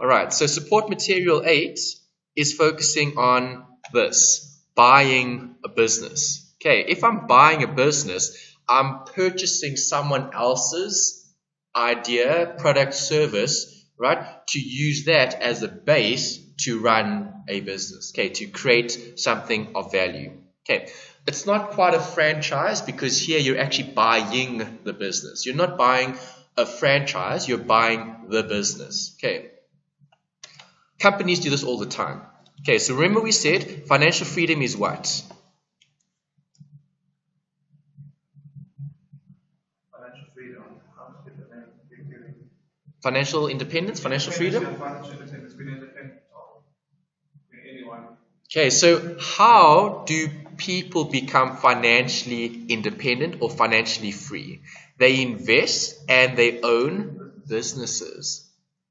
All right, so support material 8 is focusing on this, buying a business. Okay, if I'm buying a business, I'm purchasing someone else's idea, product, service, right, to use that as a base to run a business, okay, to create something of value. Okay, it's not quite a franchise because here you're actually buying the business. You're not buying a franchise, you're buying the business. Okay. Companies do this all the time. Okay, so remember we said financial freedom is what? Financial freedom. Financial independence, financial freedom? Financial independence, being independent of anyone. Okay, so how do people become financially independent or financially free? They invest and they own businesses.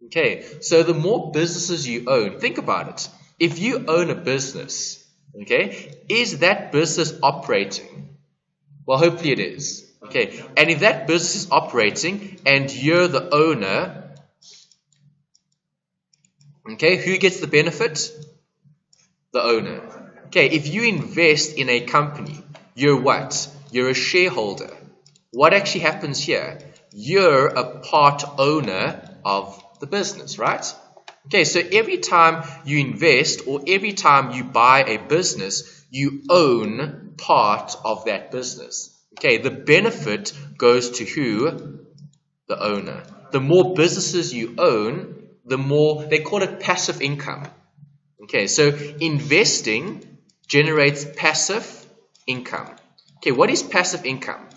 Okay, so the more businesses you own, think about it. If you own a business, okay, is that business operating? Well, hopefully it is. Okay, and if that business is operating and you're the owner, okay, who gets the benefit? The owner. Okay, if you invest in a company, you're what? You're a shareholder. What actually happens here? You're a part owner of the business, right? Okay, so every time you invest or every time you buy a business, you own part of that business. Okay, the benefit goes to who? The owner. The more businesses you own, the more, they call it passive income. Okay, so investing generates passive income. Okay, what is passive income?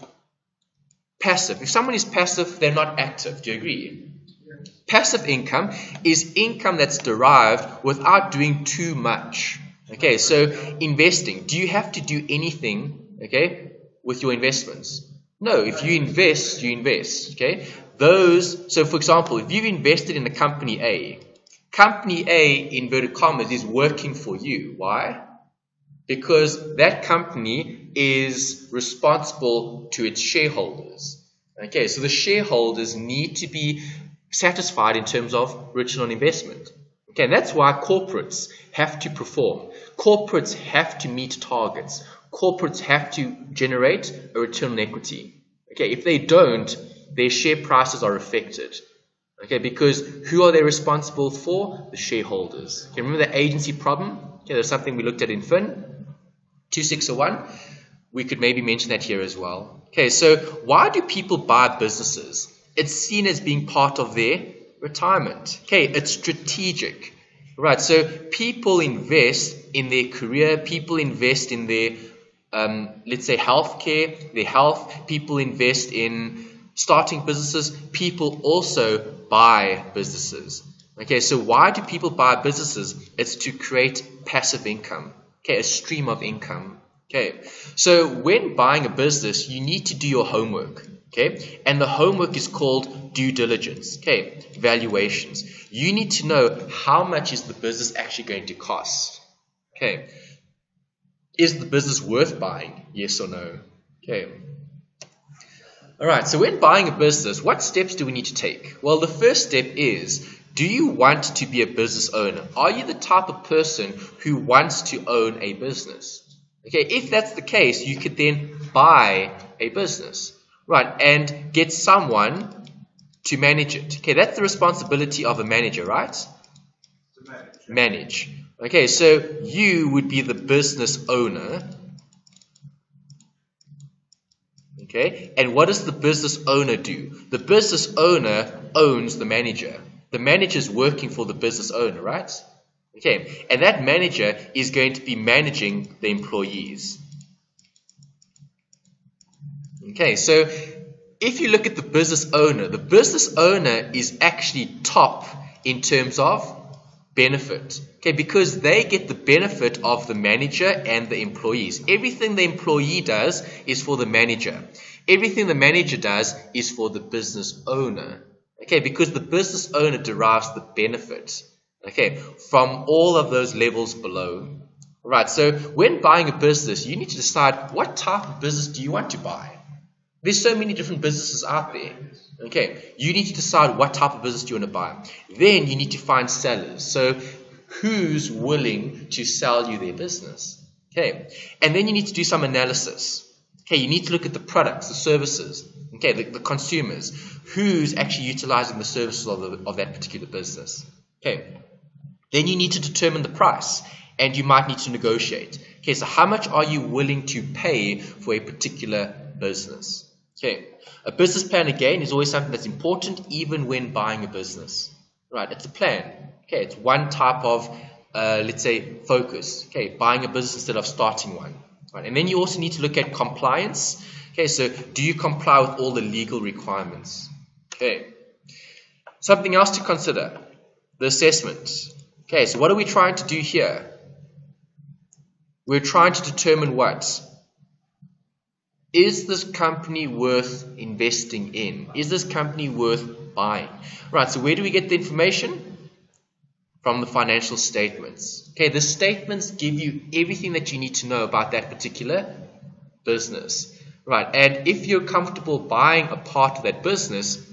Passive. If someone is passive, they're not active. Do you agree? Yes. Passive income is income that's derived without doing too much. Okay, so investing. Do you have to do anything, okay, with your investments? No, if you invest, you invest. Okay, so for example, if you've invested in a company A, inverted commas, is working for you. Why? Because that company is responsible to its shareholders. Okay, so the shareholders need to be satisfied in terms of return on investment. Okay, and that's why corporates have to perform. Corporates have to meet targets. Corporates have to generate a return on equity. Okay, if they don't, their share prices are affected. Okay, because who are they responsible for? The shareholders. Okay, remember the agency problem? Okay, there's something we looked at in FIN2601. We could maybe mention that here as well. Okay, so why do people buy businesses? It's seen as being part of their retirement. Okay, it's strategic. Right, so people invest in their career, people invest in their, let's say, healthcare, their health, people invest in starting businesses, people also buy businesses. Okay, so why do people buy businesses? It's to create passive income. Okay, a stream of income. Okay, so when buying a business, you need to do your homework. Okay, and the homework is called due diligence. Okay, valuations. You need to know how much is the business actually going to cost. Okay, is the business worth buying? Yes or no? Okay. All right, so when buying a business, what steps do we need to take? Well, the first step is, do you want to be a business owner? Are you the type of person who wants to own a business? Okay, if that's the case, you could then buy a business, right, and get someone to manage it. Okay, that's the responsibility of a manager, right? To manage. Okay, so you would be the business owner. Okay, and what does the business owner do? The business owner owns the manager. The manager is working for the business owner, right? Okay, and that manager is going to be managing the employees. Okay, so if you look at the business owner is actually top in terms of benefit. Okay, because they get the benefit of the manager and the employees. Everything the employee does is for the manager. Everything the manager does is for the business owner. Okay, because the business owner derives the benefit, okay, from all of those levels below. Right, so when buying a business, you need to decide what type of business do you want to buy. There's so many different businesses out there. Okay, you need to decide what type of business do you want to buy. Then you need to find sellers. So who's willing to sell you their business? Okay, and then you need to do some analysis. Okay, you need to look at the products, the services, okay, the consumers. Who's actually utilizing the services of that particular business? Okay, then you need to determine the price, and you might need to negotiate. Okay, so how much are you willing to pay for a particular business? Okay, a business plan again is always something that's important even when buying a business. Right, it's a plan. Okay, it's one type of, let's say, focus. Okay, buying a business instead of starting one. Right, and then you also need to look at compliance. Okay, so do you comply with all the legal requirements? Okay, something else to consider, the assessment. Okay, so what are we trying to do here? We're trying to determine what? Is this company worth investing in? Is this company worth buying? Right, so where do we get the information? From the financial statements. Okay, the statements give you everything that you need to know about that particular business. Right, and if you're comfortable buying a part of that business,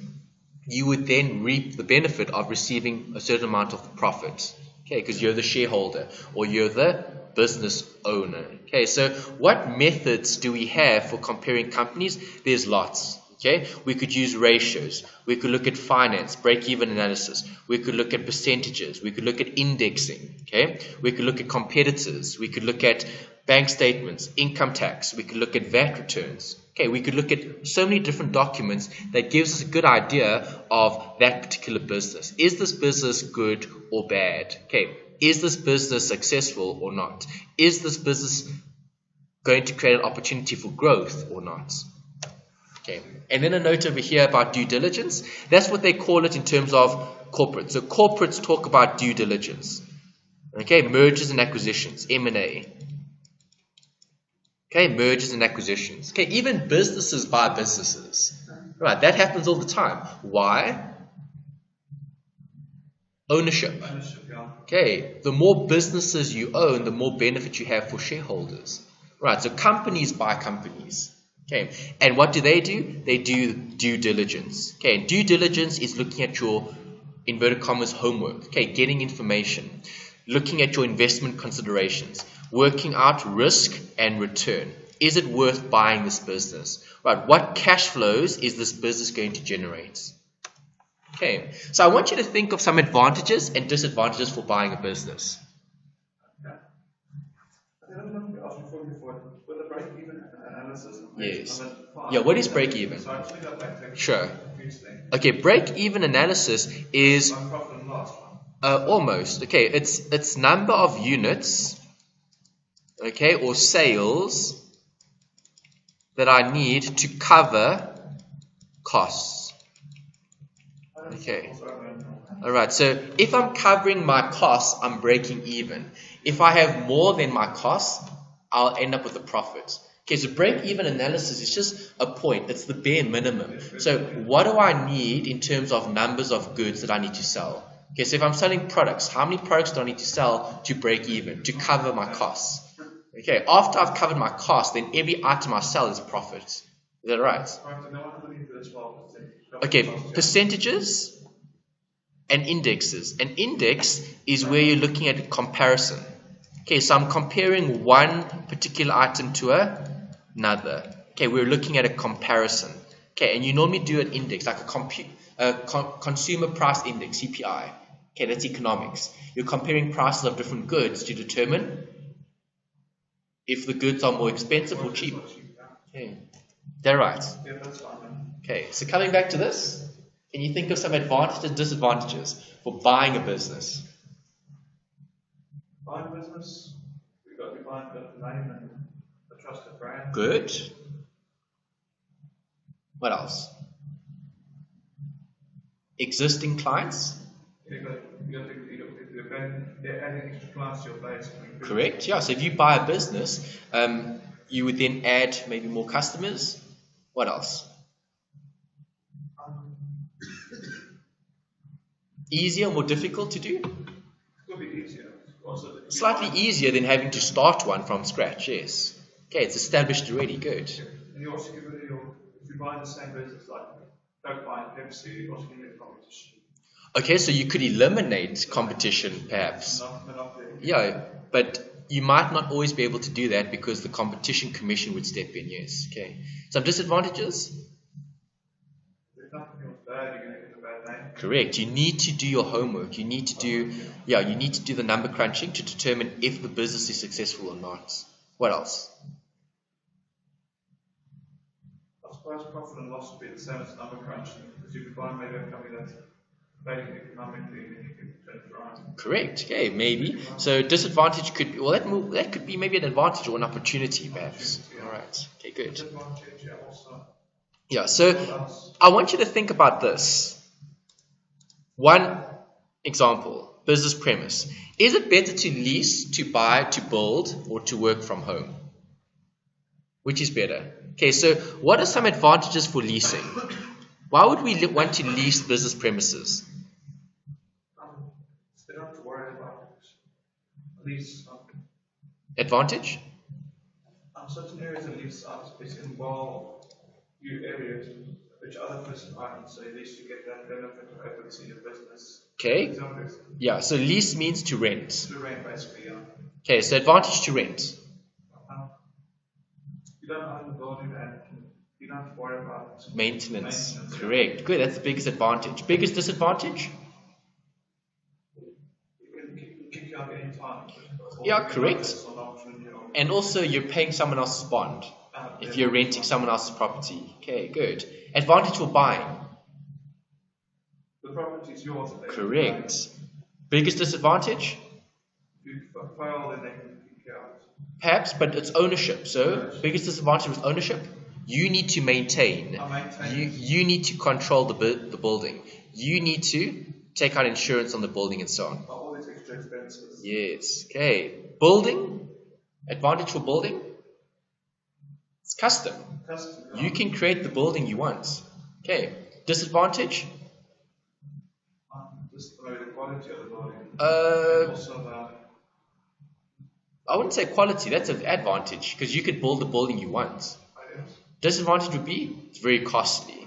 you would then reap the benefit of receiving a certain amount of profit. Okay, because you're the shareholder or you're the business owner. Okay, so what methods do we have for comparing companies? There's lots. Okay, we could use ratios. We could look at finance, break-even analysis. We could look at percentages. We could look at indexing. Okay, we could look at competitors. We could look at bank statements, income tax. We could look at VAT returns. Okay, we could look at so many different documents that gives us a good idea of that particular business. Is this business good or bad? Okay, is this business successful or not? Is this business going to create an opportunity for growth or not? Okay, and then a note over here about due diligence. That's what they call it in terms of corporate. So corporates talk about due diligence. Okay, mergers and acquisitions, M&A. Okay, mergers and acquisitions. Okay, even businesses buy businesses. Right, that happens all the time. Why? Ownership. Okay, the more businesses you own, the more benefit you have for shareholders. Right, so companies buy companies. Okay, and what do? They do due diligence. Okay, and due diligence is looking at your, inverted commas, homework. Okay, getting information, looking at your investment considerations, working out risk and return. Is it worth buying this business? Right, what cash flows is this business going to generate? Okay, so I want you to think of some advantages and disadvantages for buying a business. Yes. Yeah, what is break-even? Sure. Okay, break-even analysis is almost. Okay, it's number of units, okay, or sales that I need to cover costs. Okay. Alright, so if I'm covering my costs, I'm breaking even. If I have more than my costs, I'll end up with a profit. Okay, so break-even analysis is just a point. It's the bare minimum. So what do I need in terms of numbers of goods that I need to sell? Okay, so if I'm selling products, how many products do I need to sell to break even, to cover my costs? Okay, after I've covered my costs, then every item I sell is a profit. Is that right? Okay, percentages and indexes. An index is where you're looking at a comparison. Okay, so I'm comparing one particular item to another. Okay, we're looking at a comparison. Okay, and you normally do an index, like a consumer price index, CPI. Okay, that's economics. You're comparing prices of different goods to determine if the goods are more expensive or cheap. Okay, is that right? Yeah, that's fine. Okay, so coming back to this, can you think of some advantages and disadvantages for buying a business? Buying a business, we've got to be buying the name and the trusted brand. Good. What else? Existing clients? You've got they're adding extra clients to your base. Correct, yeah. So if you buy a business, you would then add maybe more customers. What else? Easier, more difficult to do? It could be easier. Also, slightly easier than having to start one from scratch, yes. Okay, it's established already, good. And you also give it if you buy the same business, like Coke buying Pepsi, what's going to be the competition? Okay, so you could eliminate competition, perhaps. Monopoly. Yeah, but you might not always be able to do that because the competition commission would step in, yes. Okay. Some disadvantages? If nothing was bad, you're going to get a bad name. Correct. You need to do your homework. You need to do, you need to do the number crunching to determine if the business is successful or not. What else? I suppose profit and loss would be the same as number crunching, because you could buy maybe a company that's failing economically and then you can turn it around. Correct. Okay, maybe. So disadvantage could be, well, that could be maybe an advantage or an opportunity, perhaps. All right. Okay, good. Disadvantage, yeah, also. Yeah, so I want you to think about this. One example, business premise. Is it better to lease, to buy, to build, or to work from home? Which is better? Okay, so what are some advantages for leasing? Why would we want to lease business premises? They don't have to worry about lease. Advantage? Certain areas of lease is involve new areas which other person aren't, so at least you get that benefit of openness in your business. Okay. Yeah, so lease means to rent. To rent, basically, yeah. Okay, so advantage to rent. You don't own the building and you don't have to worry about maintenance. Correct. Good, that's the biggest advantage. Biggest disadvantage? You can kick you out any time. Yeah, correct. And also you're paying someone else's bond if you're renting someone else's property. Okay, good. Advantage for buying? The property is yours. Correct. Biggest disadvantage? If you fail, then they can kick you out. Perhaps, but it's ownership. So, biggest disadvantage with ownership? You need to maintain. You need to control the building. You need to take out insurance on the building and so on. All these extra expenses. Yes. Okay. Building? Advantage for building? It's custom. You can create the building you want. Okay. Disadvantage? Just the quality of the building. Also, I wouldn't say quality. That's an advantage because you could build the building you want. Disadvantage would be it's very costly.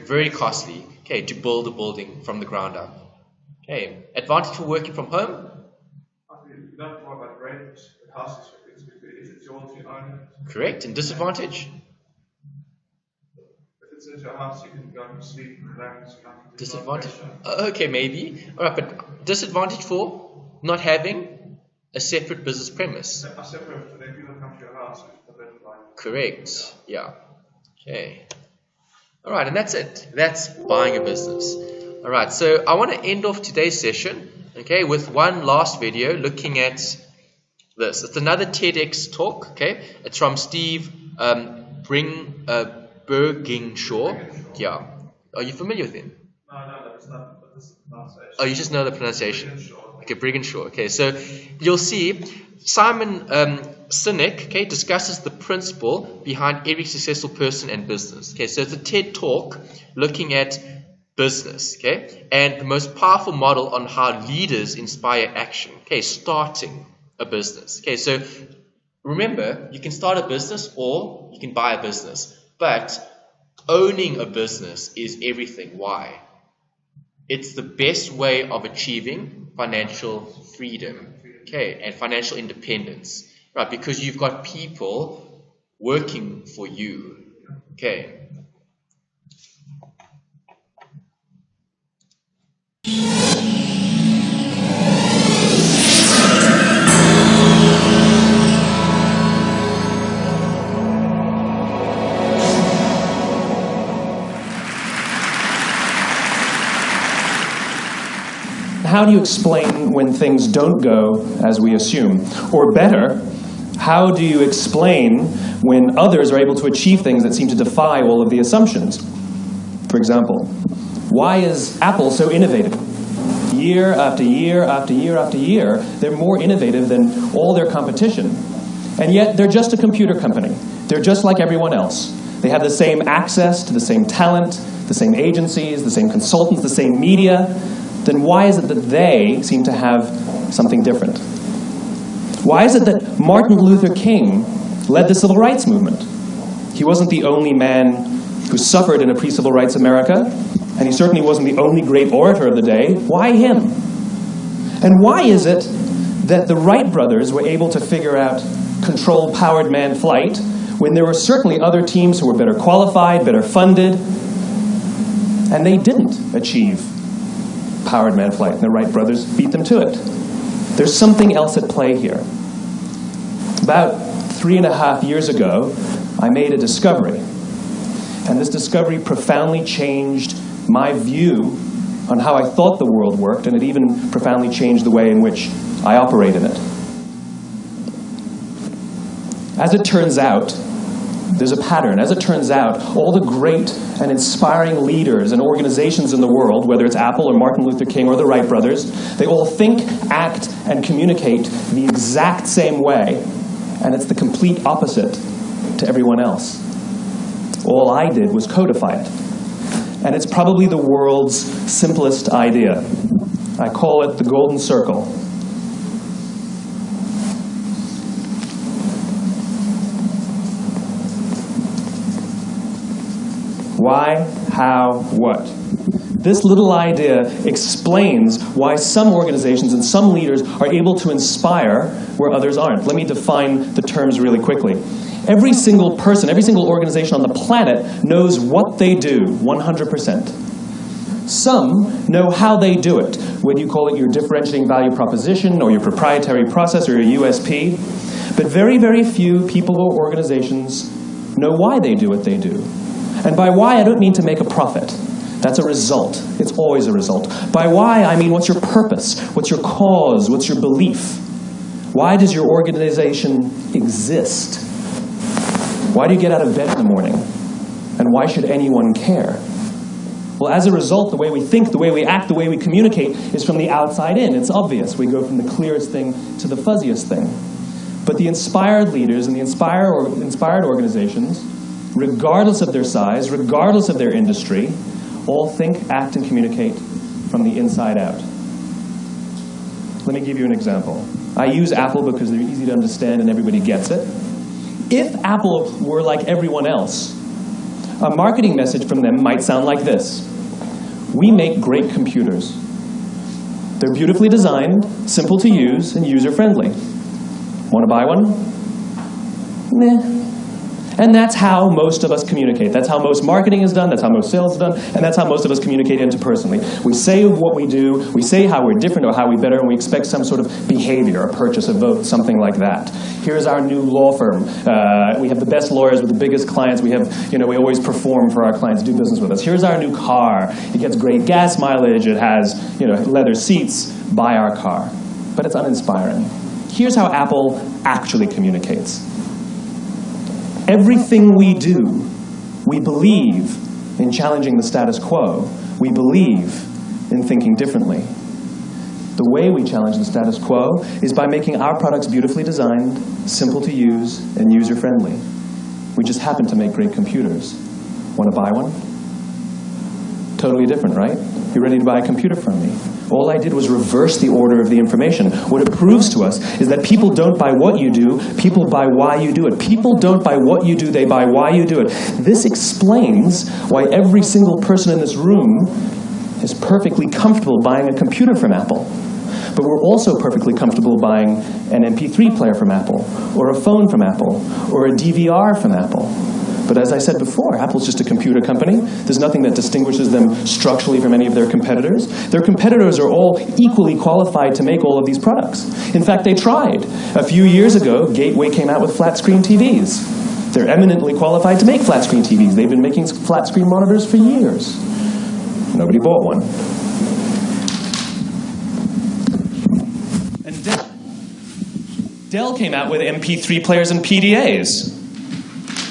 Very costly. Okay, to build a building from the ground up. Okay. Advantage for working from home? You don't worry about rent. The house is if it's yours, you own it. Correct. And disadvantage? If it's in your house, you can go and sleep and relax. Disadvantage? Okay, maybe. Alright, but disadvantage for not having a separate business premise. A separate, so then people come to your house. Correct. Yeah. Okay. Alright, and that's it. That's buying a business. Alright, so I want to end off today's session, okay, with one last video looking at this. It's another TEDx talk, okay? It's from Steve Bergingshaw. Yeah. Are you familiar with him? No, that's not. But this is pronunciation. Oh, you just know the pronunciation. Okay, Bergingshaw. Okay, so you'll see Simon Sinek, okay, discusses the principle behind every successful person and business. Okay, so it's a TED talk looking at business, okay, and the most powerful model on how leaders inspire action. Okay, starting a business. Okay, so remember, you can start a business or you can buy a business, but owning a business is everything. Why? It's the best way of achieving financial freedom, okay, and financial independence, right? Because you've got people working for you, okay. How do you explain when things don't go as we assume? Or better, how do you explain when others are able to achieve things that seem to defy all of the assumptions? For example, why is Apple so innovative? Year after year after year after year, they're more innovative than all their competition. And yet, they're just a computer company. They're just like everyone else. They have the same access to the same talent, the same agencies, the same consultants, the same media. Then why is it that they seem to have something different? Why is it that Martin Luther King led the civil rights movement? He wasn't the only man who suffered in a pre-civil rights America, and he certainly wasn't the only great orator of the day. Why him? And why is it that the Wright brothers were able to figure out controlled powered manned flight when there were certainly other teams who were better qualified, better funded, and they didn't achieve powered manned flight, and the Wright brothers beat them to it? There's something else at play here. About 3.5 years ago, I made a discovery, and this discovery profoundly changed my view on how I thought the world worked, and it even profoundly changed the way in which I operate in it. As it turns out, there's a pattern. As it turns out, all the great and inspiring leaders and organizations in the world, whether it's Apple or Martin Luther King or the Wright brothers, they all think, act, and communicate the exact same way, and it's the complete opposite to everyone else. All I did was codify it. And it's probably the world's simplest idea. I call it the golden circle. Why, how, what? This little idea explains why some organizations and some leaders are able to inspire where others aren't. Let me define the terms really quickly. Every single person, every single organization on the planet knows what they do, 100%. Some know how they do it, whether you call it your differentiating value proposition or your proprietary process or your USP. But very, very few people or organizations know why they do what they do. And by why, I don't mean to make a profit. That's a result. It's always a result. By why, I mean what's your purpose? What's your cause? What's your belief? Why does your organization exist? Why do you get out of bed in the morning? And why should anyone care? Well, as a result, the way we think, the way we act, the way we communicate is from the outside in. It's obvious. We go from the clearest thing to the fuzziest thing. But the inspired leaders and the inspired organizations, regardless of their size, regardless of their industry, all think, act, and communicate from the inside out. Let me give you an example. I use Apple because they're easy to understand and everybody gets it. If Apple were like everyone else, a marketing message from them might sound like this. We make great computers. They're beautifully designed, simple to use, and user-friendly. Want to buy one? Meh. And that's how most of us communicate. That's how most marketing is done, that's how most sales is done, and that's how most of us communicate interpersonally. We say what we do, we say how we're different or how we're better, and we expect some sort of behavior, a purchase, a vote, something like that. Here's our new law firm. We have the best lawyers with the biggest clients. We have, we always perform for our clients, do business with us. Here's our new car. It gets great gas mileage. It has, leather seats. Buy our car. But it's uninspiring. Here's how Apple actually communicates. Everything we do, we believe in challenging the status quo. We believe in thinking differently. The way we challenge the status quo is by making our products beautifully designed, simple to use, and user-friendly. We just happen to make great computers. Want to buy one? Totally different, right? You're ready to buy a computer from me. All I did was reverse the order of the information. What it proves to us is that people don't buy what you do, people buy why you do it. People don't buy what you do, they buy why you do it. This explains why every single person in this room is perfectly comfortable buying a computer from Apple. But we're also perfectly comfortable buying an MP3 player from Apple, or a phone from Apple, or a DVR from Apple. But as I said before, Apple's just a computer company. There's nothing that distinguishes them structurally from any of their competitors. Their competitors are all equally qualified to make all of these products. In fact, they tried. A few years ago, Gateway came out with flat-screen TVs. They're eminently qualified to make flat-screen TVs. They've been making flat-screen monitors for years. Nobody bought one. And Dell came out with MP3 players and PDAs.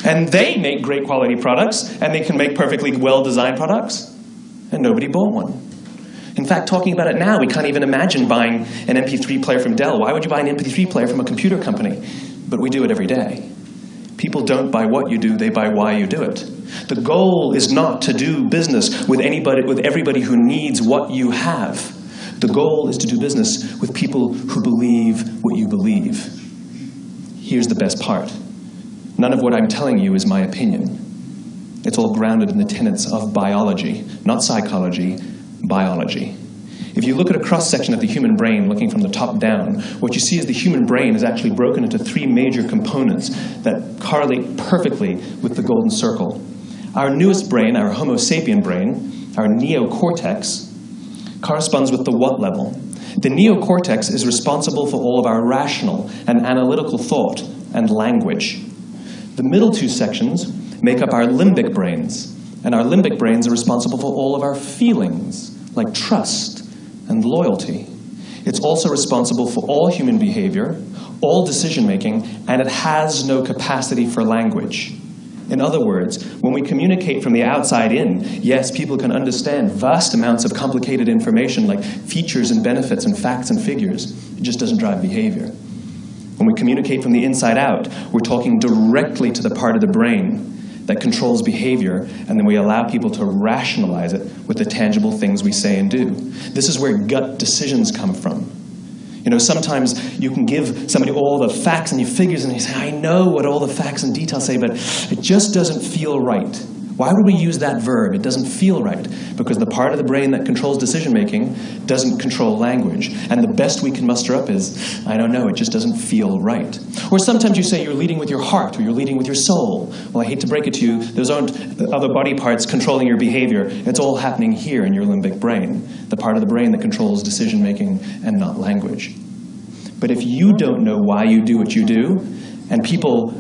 And they make great quality products, and they can make perfectly well-designed products, and nobody bought one. In fact, talking about it now, we can't even imagine buying an MP3 player from Dell. Why would you buy an MP3 player from a computer company? But we do it every day. People don't buy what you do, they buy why you do it. The goal is not to do business with everybody who needs what you have. The goal is to do business with people who believe what you believe. Here's the best part. None of what I'm telling you is my opinion. It's all grounded in the tenets of biology, not psychology, biology. If you look at a cross-section of the human brain, looking from the top down, what you see is the human brain is actually broken into three major components that correlate perfectly with the golden circle. Our newest brain, our Homo sapien brain, our neocortex, corresponds with the what level. The neocortex is responsible for all of our rational and analytical thought and language. The middle two sections make up our limbic brains, and our limbic brains are responsible for all of our feelings, like trust and loyalty. It's also responsible for all human behavior, all decision-making, and it has no capacity for language. In other words, when we communicate from the outside in, yes, people can understand vast amounts of complicated information like features and benefits and facts and figures. It just doesn't drive behavior. When we communicate from the inside out, we're talking directly to the part of the brain that controls behavior, and then we allow people to rationalize it with the tangible things we say and do. This is where gut decisions come from. You know, sometimes you can give somebody all the facts and your figures, and you say, I know what all the facts and details say, but it just doesn't feel right. Why would we use that verb? It doesn't feel right. Because the part of the brain that controls decision-making doesn't control language. And the best we can muster up is, I don't know, it just doesn't feel right. Or sometimes you say you're leading with your heart, or you're leading with your soul. Well, I hate to break it to you, those aren't other body parts controlling your behavior. It's all happening here in your limbic brain, the part of the brain that controls decision-making and not language. But if you don't know why you do what you do, and people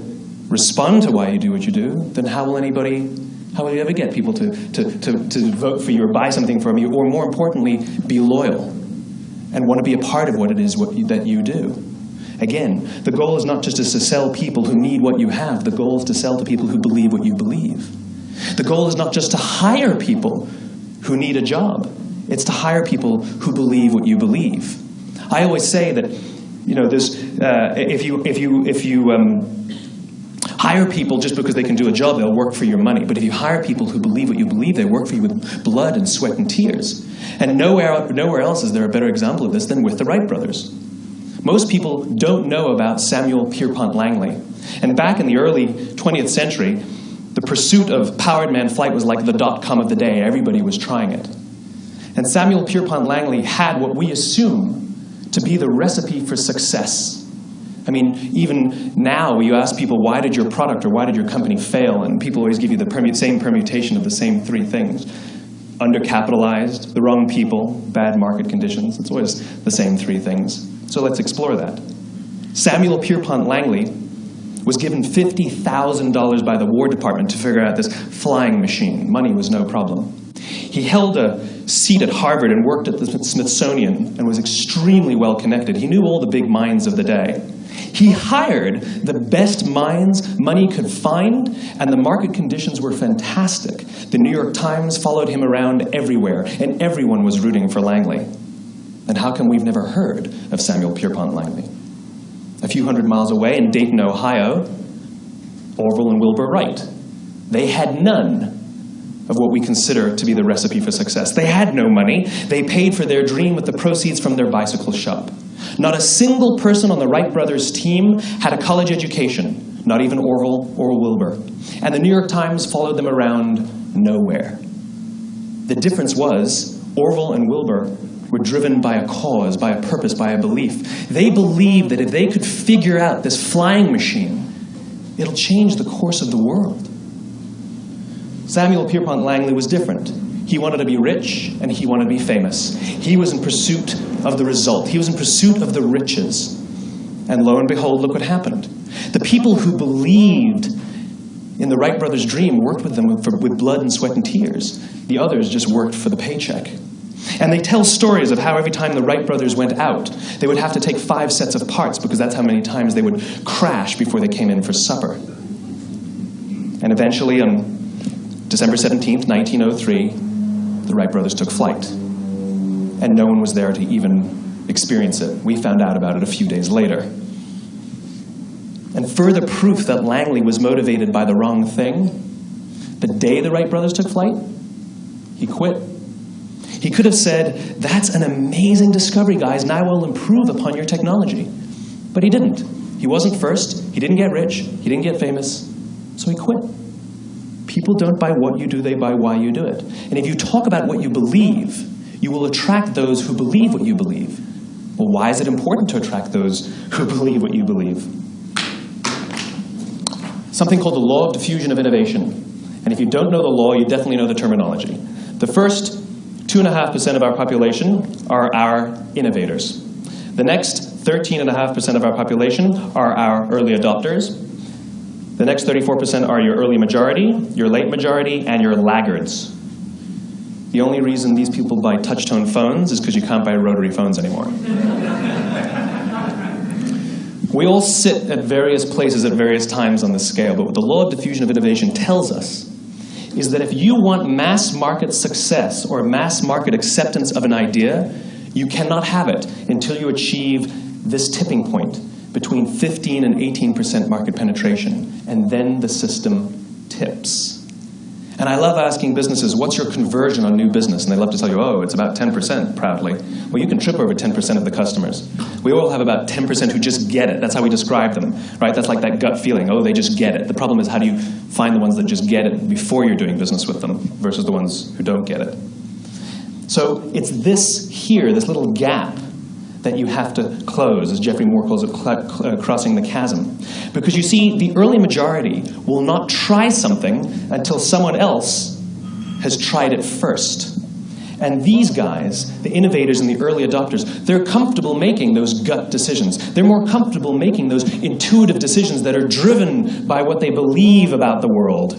respond to why you do what you do, then how will you ever get people to vote for you or buy something from you, or more importantly, be loyal and want to be a part of what it is that you do? Again, the goal is not just to sell people who need what you have. The goal is to sell to people who believe what you believe. The goal is not just to hire people who need a job. It's to hire people who believe what you believe. I always say that, you know, if you hire people just because they can do a job, they'll work for your money. But if you hire people who believe what you believe, they work for you with blood and sweat and tears. And nowhere else is there a better example of this than with the Wright brothers. Most people don't know about Samuel Pierpont Langley. And back in the early 20th century, the pursuit of powered man flight was like the .com of the day. Everybody was trying it. And Samuel Pierpont Langley had what we assume to be the recipe for success. I mean, even now, you ask people, why did your product or why did your company fail? And people always give you the same permutation of the same three things. Undercapitalized, the wrong people, bad market conditions. It's always the same three things. So let's explore that. Samuel Pierpont Langley was given $50,000 by the War Department to figure out this flying machine. Money was no problem. He held a seat at Harvard and worked at the Smithsonian and was extremely well connected. He knew all the big minds of the day. He hired the best minds money could find, and the market conditions were fantastic. The New York Times followed him around everywhere, and everyone was rooting for Langley. And how come we've never heard of Samuel Pierpont Langley? A few hundred miles away in Dayton, Ohio, Orville and Wilbur Wright. They had none of what we consider to be the recipe for success. They had no money. They paid for their dream with the proceeds from their bicycle shop. Not a single person on the Wright brothers' team had a college education, not even Orville or Wilbur. And the New York Times followed them around nowhere. The difference was Orville and Wilbur were driven by a cause, by a purpose, by a belief. They believed that if they could figure out this flying machine, it'll change the course of the world. Samuel Pierpont Langley was different. He wanted to be rich, and he wanted to be famous. He was in pursuit of the result. He was in pursuit of the riches. And lo and behold, look what happened. The people who believed in the Wright brothers' dream worked with them with blood and sweat and tears. The others just worked for the paycheck. And they tell stories of how every time the Wright brothers went out, they would have to take 5 sets of parts because that's how many times they would crash before they came in for supper. And eventually, on December 17th, 1903, the Wright brothers took flight. And no one was there to even experience it. We found out about it a few days later. And further proof that Langley was motivated by the wrong thing, the day the Wright brothers took flight, he quit. He could have said, that's an amazing discovery, guys. Now we'll improve upon your technology. But he didn't. He wasn't first. He didn't get rich. He didn't get famous. So he quit. People don't buy what you do, they buy why you do it. And if you talk about what you believe, you will attract those who believe what you believe. Well, why is it important to attract those who believe what you believe? Something called the law of diffusion of innovation. And if you don't know the law, you definitely know the terminology. The first 2.5% of our population are our innovators. The next 13.5% of our population are our early adopters. The next 34% are your early majority, your late majority, and your laggards. The only reason these people buy touch-tone phones is because you can't buy rotary phones anymore. We all sit at various places at various times on the scale, but what the law of diffusion of innovation tells us is that if you want mass market success or mass market acceptance of an idea, you cannot have it until you achieve this tipping point between 15 and 18% market penetration, and then the system tips. And I love asking businesses, what's your conversion on new business? And they love to tell you, oh, it's about 10%, proudly. Well, you can trip over 10% of the customers. We all have about 10% who just get it. That's how we describe them, right? That's like that gut feeling, oh, they just get it. The problem is, how do you find the ones that just get it before you're doing business with them versus the ones who don't get it? So it's this here, this little gap, that you have to close, as Geoffrey Moore calls it, crossing the chasm. Because you see, the early majority will not try something until someone else has tried it first. And these guys, the innovators and the early adopters, they're comfortable making those gut decisions. They're more comfortable making those intuitive decisions that are driven by what they believe about the world,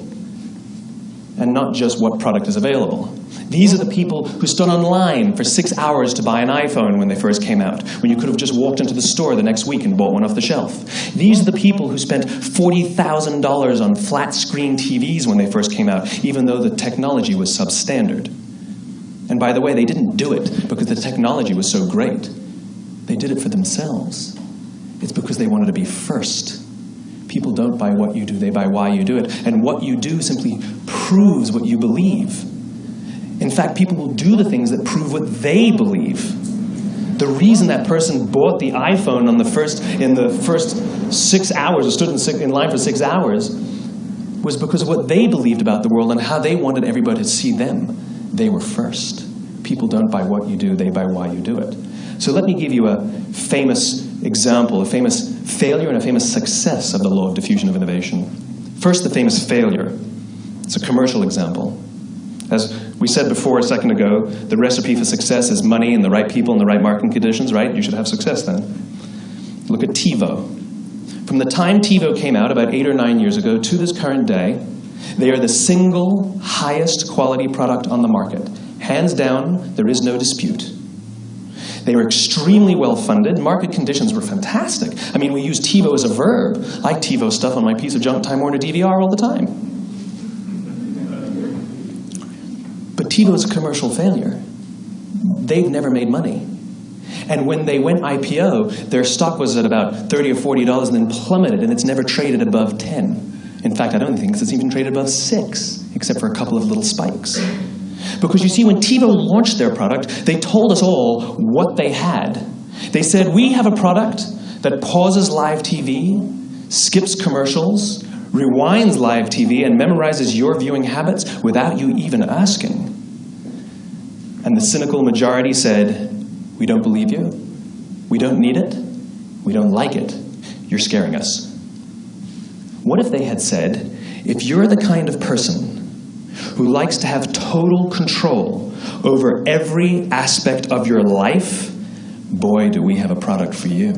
and not just what product is available. These are the people who stood online for 6 hours to buy an iPhone when they first came out, when you could have just walked into the store the next week and bought one off the shelf. These are the people who spent $40,000 on flat-screen TVs when they first came out, even though the technology was substandard. And by the way, they didn't do it because the technology was so great. They did it for themselves. It's because they wanted to be first. People don't buy what you do, they buy why you do it. And what you do simply proves what you believe. In fact, people will do the things that prove what they believe. The reason that person bought the iPhone in the first 6 hours, or stood in line for 6 hours, was because of what they believed about the world and how they wanted everybody to see them. They were first. People don't buy what you do, they buy why you do it. So let me give you a famous example, a famous failure and a famous success of the law of diffusion of innovation. First, the famous failure. It's a commercial example. As we said before a second ago, the recipe for success is money and the right people and the right marketing conditions, right? You should have success then. Look at TiVo. From the time TiVo came out about 8 or 9 years ago to this current day, they are the single highest quality product on the market. Hands down, there is no dispute. They were extremely well funded. Market conditions were fantastic. I mean, we use TiVo as a verb. I TiVo stuff on my piece of junk Time Warner DVR all the time. But TiVo is a commercial failure. They've never made money. And when they went IPO, their stock was at about $30 or $40 and then plummeted, and it's never traded above 10. In fact, I don't think it's even traded above 6, except for a couple of little spikes. Because you see, when TiVo launched their product, they told us all what they had. They said, we have a product that pauses live TV, skips commercials, rewinds live TV, and memorizes your viewing habits without you even asking. And the cynical majority said, we don't believe you, we don't need it, we don't like it, you're scaring us. What if they had said, if you're the kind of person who likes to have total control over every aspect of your life, boy, do we have a product for you.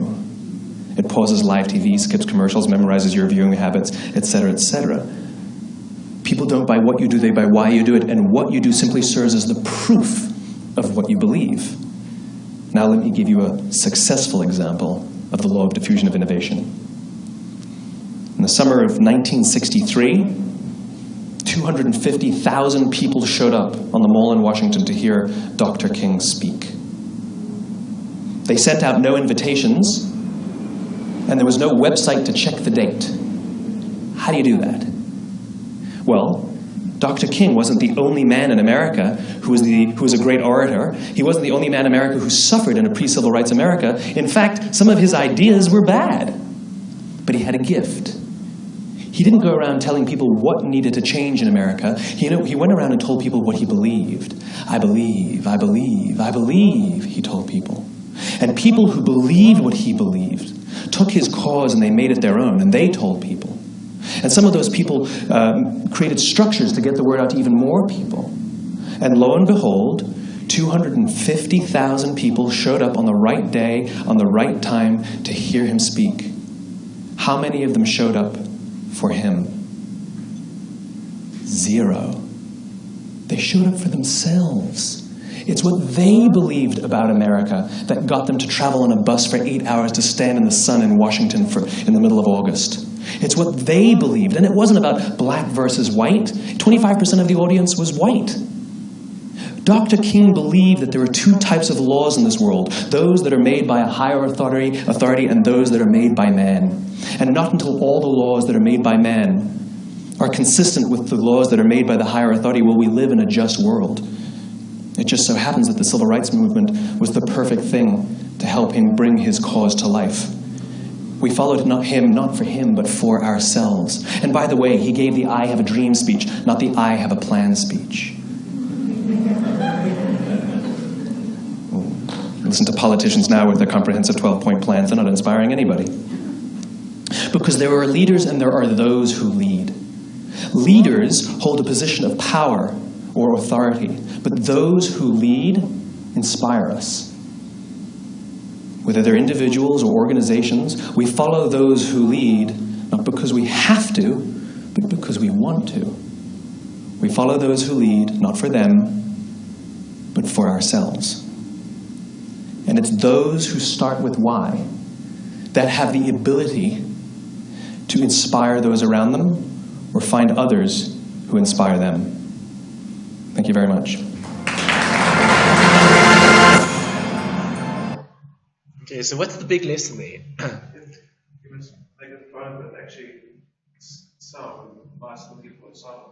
It pauses live TV, skips commercials, memorizes your viewing habits, etc., etc. People don't buy what you do, they buy why you do it, and what you do simply serves as the proof of what you believe. Now let me give you a successful example of the law of diffusion of innovation. In the summer of 1963, 250,000 people showed up on the Mall in Washington to hear Dr. King speak. They sent out no invitations, and there was no website to check the date. How do you do that? Well, Dr. King wasn't the only man in America who was a great orator. He wasn't the only man in America who suffered in a pre-civil rights America. In fact, some of his ideas were bad. But he had a gift. He didn't go around telling people what needed to change in America. He went around and told people what he believed. I believe, I believe, I believe, he told people. And people who believed what he believed took his cause and they made it their own, and they told people. And some of those people created structures to get the word out to even more people. And lo and behold, 250,000 people showed up on the right day, on the right time, to hear him speak. How many of them showed up for him? 0. They showed up for themselves. It's what they believed about America that got them to travel on a bus for 8 hours to stand in the sun in Washington in the middle of August. It's what they believed. And it wasn't about black versus white. 25% of the audience was white. Dr. King believed that there were 2 types of laws in this world, those that are made by a higher authority and those that are made by man. And not until all the laws that are made by man are consistent with the laws that are made by the higher authority will we live in a just world. It just so happens that the civil rights movement was the perfect thing to help him bring his cause to life. We followed him not for him, but for ourselves. And by the way, he gave the I have a dream speech, not the I have a plan speech. Listen to politicians now with their comprehensive 12-point plans. They're not inspiring anybody. Because there are leaders and there are those who lead. Leaders hold a position of power or authority, but those who lead inspire us. Whether they're individuals or organizations, we follow those who lead not because we have to, but because we want to. We follow those who lead not for them, but for ourselves. And it's those who start with why that have the ability to inspire those around them or find others who inspire them. Thank you very much. Okay, so what's the big lesson there? You must make a phone that actually sound nice for people to sound.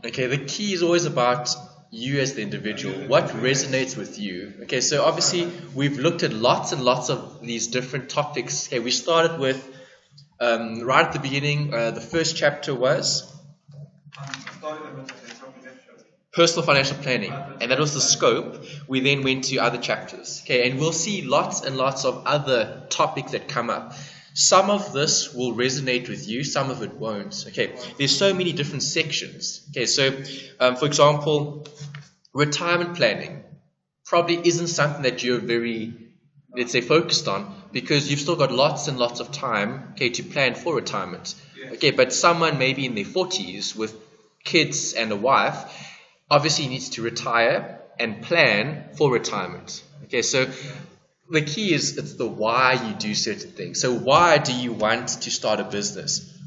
Okay, the key is always about you as the individual, what resonates with you. Okay, so obviously we've looked at lots and lots of these different topics. Okay, we started with, right at the beginning, the first chapter was personal financial planning, and that was the scope. We then went to other chapters. Okay, and we'll see lots and lots of other topics that come up. Some of this will resonate with you, some of it won't. Okay, there's so many different sections. Okay, so for example, retirement planning probably isn't something that you're very, let's say, focused on because you've still got lots and lots of time, okay, to plan for retirement. Okay, but someone maybe in their 40s with kids and a wife obviously needs to retire and plan for retirement. Okay, so the key is it's the why you do certain things. So why do you want to start a business?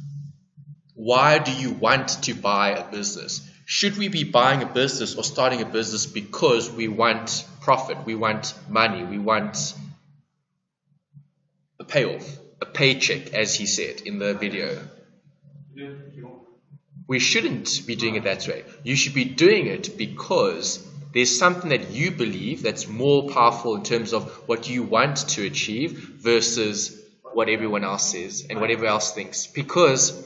Why do you want to buy a business? Should we be buying a business or starting a business because we want profit, we want money, we want a payoff, a paycheck, as he said in the video? We shouldn't be doing it that way. You should be doing it because there's something that you believe that's more powerful in terms of what you want to achieve versus what everyone else says and what everyone else thinks. Because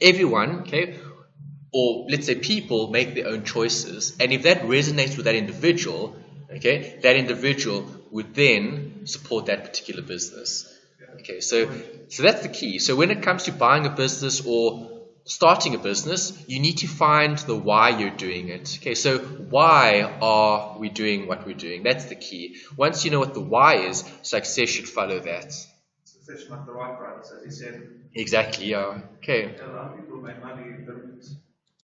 everyone, okay, or let's say people make their own choices, and if that resonates with that individual, okay, that individual would then support that particular business. Okay, so that's the key. So when it comes to buying a business or starting a business, you need to find the why you're doing it. Okay, so why are we doing what we're doing? That's the key. Once you know what the why is, success should follow that. Success, not the right price, as he said. Exactly, yeah. Okay. A lot of people make money, the